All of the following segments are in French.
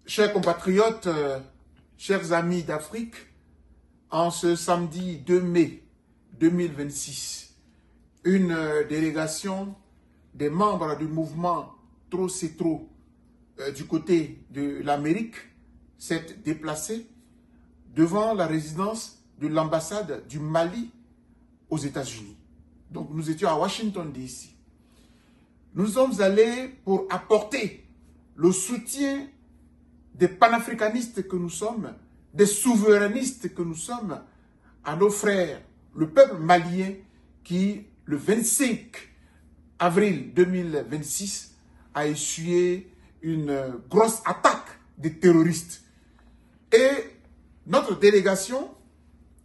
Chers compatriotes, chers amis d'Afrique, en ce samedi 2 mai 2026, une délégation des membres du mouvement Trop c'est trop du côté de l'Amérique s'est déplacée devant la résidence de l'ambassade du Mali aux États-Unis. Donc nous étions à Washington DC. Nous sommes allés pour apporter le soutien des panafricanistes que nous sommes, des souverainistes que nous sommes, à nos frères, le peuple malien qui, le 25 avril 2026, a essuyé une grosse attaque des terroristes. Et notre délégation,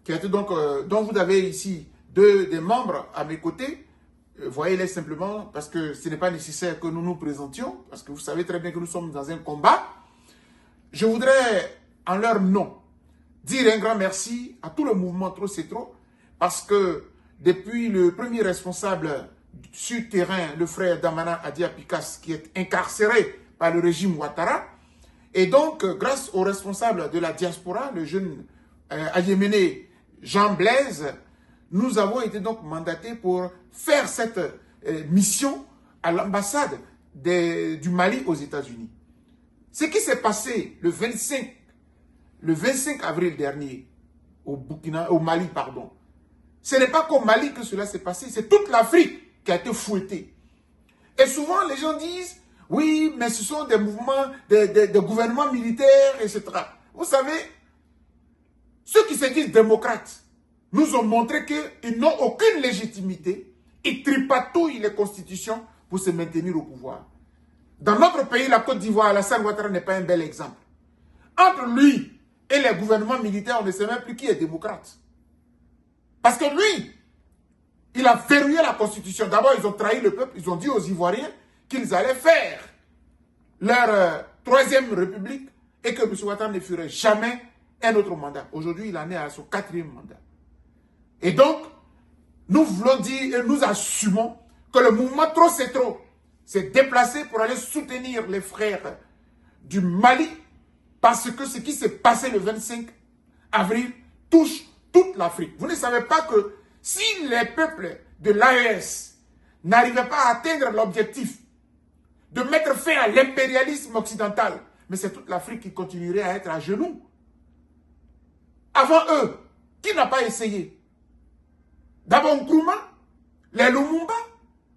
qui a été donc, dont vous avez ici des membres à mes côtés, voyez-les simplement parce que ce n'est pas nécessaire que nous nous présentions, parce que vous savez très bien que nous sommes dans un combat. Je voudrais, en leur nom, dire un grand merci à tout le mouvement Trop c'est trop, parce que depuis le premier responsable sur terrain, le frère Damana Adia Pikas, qui est incarcéré par le régime Ouattara, et donc grâce au responsable de la diaspora, le jeune Ayéméné Jean Blaise, nous avons été donc mandatés pour faire cette mission à l'ambassade du Mali aux États-Unis. Ce qui s'est passé le 25 avril dernier au Mali, pardon. Ce n'est pas qu'au Mali que cela s'est passé, c'est toute l'Afrique qui a été fouettée. Et souvent les gens disent, oui, mais ce sont des mouvements, des gouvernements militaires, etc. Vous savez, ceux qui se disent démocrates nous ont montré qu'ils n'ont aucune légitimité, ils tripatouillent les constitutions pour se maintenir au pouvoir. Dans notre pays, la Côte d'Ivoire, Alassane Ouattara n'est pas un bel exemple. Entre lui et les gouvernements militaires, on ne sait même plus qui est démocrate. Parce que lui, il a verrouillé la constitution. D'abord, ils ont trahi le peuple, ils ont dit aux Ivoiriens qu'ils allaient faire leur troisième république et que M. Ouattara ne ferait jamais un autre mandat. Aujourd'hui, il en est à son 4e mandat. Et donc, nous voulons dire et nous assumons que le mouvement Trop c'est trop s'est déplacé pour aller soutenir les frères du Mali parce que ce qui s'est passé le 25 avril touche toute l'Afrique. Vous ne savez pas que si les peuples de l'AES n'arrivaient pas à atteindre l'objectif de mettre fin à l'impérialisme occidental, mais c'est toute l'Afrique qui continuerait à être à genoux. Avant eux, qui n'a pas essayé? D'abord Nkrumah, les Lumumba,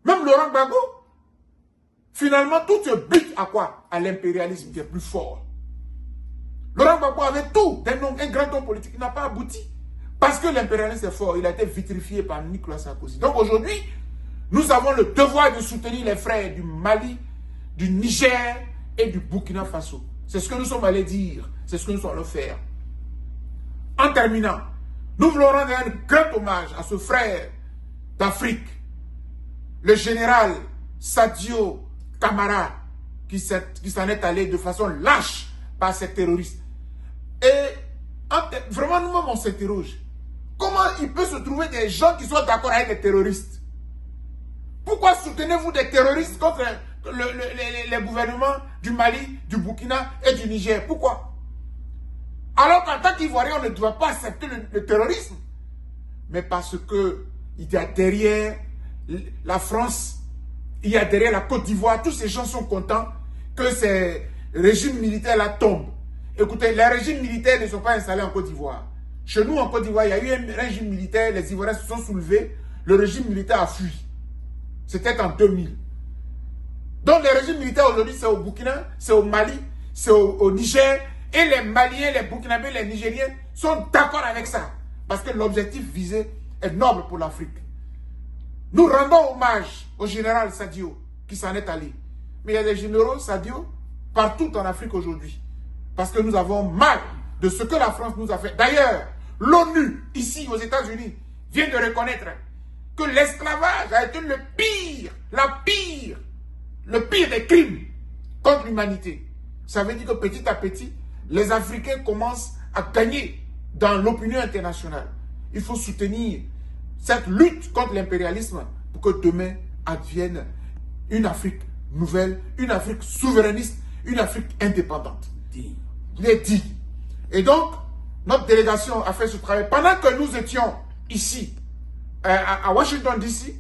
même Laurent Gbagbo. Finalement, tout se bute à quoi? À l'impérialisme qui est plus fort. Laurent Gbagbo avait tout, un grand homme politique, qui n'a pas abouti. Parce que l'impérialisme est fort, il a été vitrifié par Nicolas Sarkozy. Donc aujourd'hui, nous avons le devoir de soutenir les frères du Mali, du Niger et du Burkina Faso. C'est ce que nous sommes allés dire, c'est ce que nous sommes allés faire. En terminant, nous voulons rendre un grand hommage à ce frère d'Afrique, le général Sadio Camara, qui s'en est allé de façon lâche par ces terroristes. Et vraiment, nous-mêmes, on s'interroge. Comment il peut se trouver des gens qui sont d'accord avec les terroristes? Pourquoi soutenez-vous des terroristes contre les gouvernements du Mali, du Burkina et du Niger? Pourquoi? Alors qu'en tant qu'Ivoirien, on ne doit pas accepter le terrorisme. Mais parce que il y a derrière la France, il y a derrière la Côte d'Ivoire, tous ces gens sont contents que ces régimes militaires-là tombent. Écoutez, les régimes militaires ne sont pas installés en Côte d'Ivoire. Chez nous, en Côte d'Ivoire, il y a eu un régime militaire, les Ivoiriens se sont soulevés, le régime militaire a fui. C'était en 2000. Donc les régimes militaires aujourd'hui, c'est au Burkina, c'est au Mali, c'est au Niger, et les Maliens, les Burkinabés, les Nigériens sont d'accord avec ça. Parce que l'objectif visé est noble pour l'Afrique. Nous rendons hommage au général Sadio qui s'en est allé. Mais il y a des généraux Sadio partout en Afrique aujourd'hui. Parce que nous avons mal de ce que la France nous a fait. D'ailleurs, l'ONU, ici aux États-Unis, vient de reconnaître que l'esclavage a été le pire des crimes contre l'humanité. Ça veut dire que petit à petit, les Africains commencent à gagner dans l'opinion internationale. Il faut soutenir cette lutte contre l'impérialisme pour que demain advienne une Afrique nouvelle, une Afrique souverainiste, une Afrique indépendante. Il est dit. Et donc, notre délégation a fait ce travail. Pendant que nous étions ici, à Washington DC,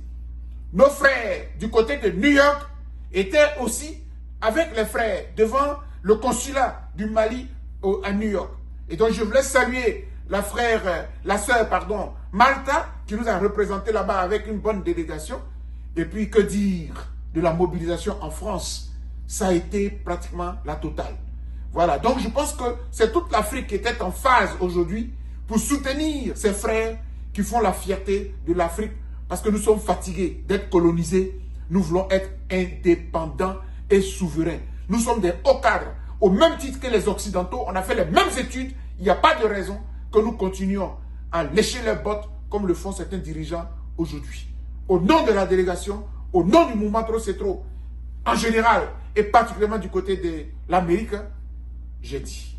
nos frères du côté de New York étaient aussi avec les frères devant le consulat du Mali à New York. Et donc, je voulais saluer la sœur, Malta, qui nous a représenté là-bas avec une bonne délégation. Et puis, que dire de la mobilisation en France? Ça a été pratiquement la totale. Voilà, donc je pense que c'est toute l'Afrique qui était en phase aujourd'hui pour soutenir ces frères qui font la fierté de l'Afrique parce que nous sommes fatigués d'être colonisés. Nous voulons être indépendants et souverains. Nous sommes des hauts cadres. Au même titre que les Occidentaux, on a fait les mêmes études. Il n'y a pas de raison que nous continuions à lécher les bottes comme le font certains dirigeants aujourd'hui. Au nom de la délégation, au nom du mouvement Trop c'est trop, en général, et particulièrement du côté de l'Amérique, j'ai dit.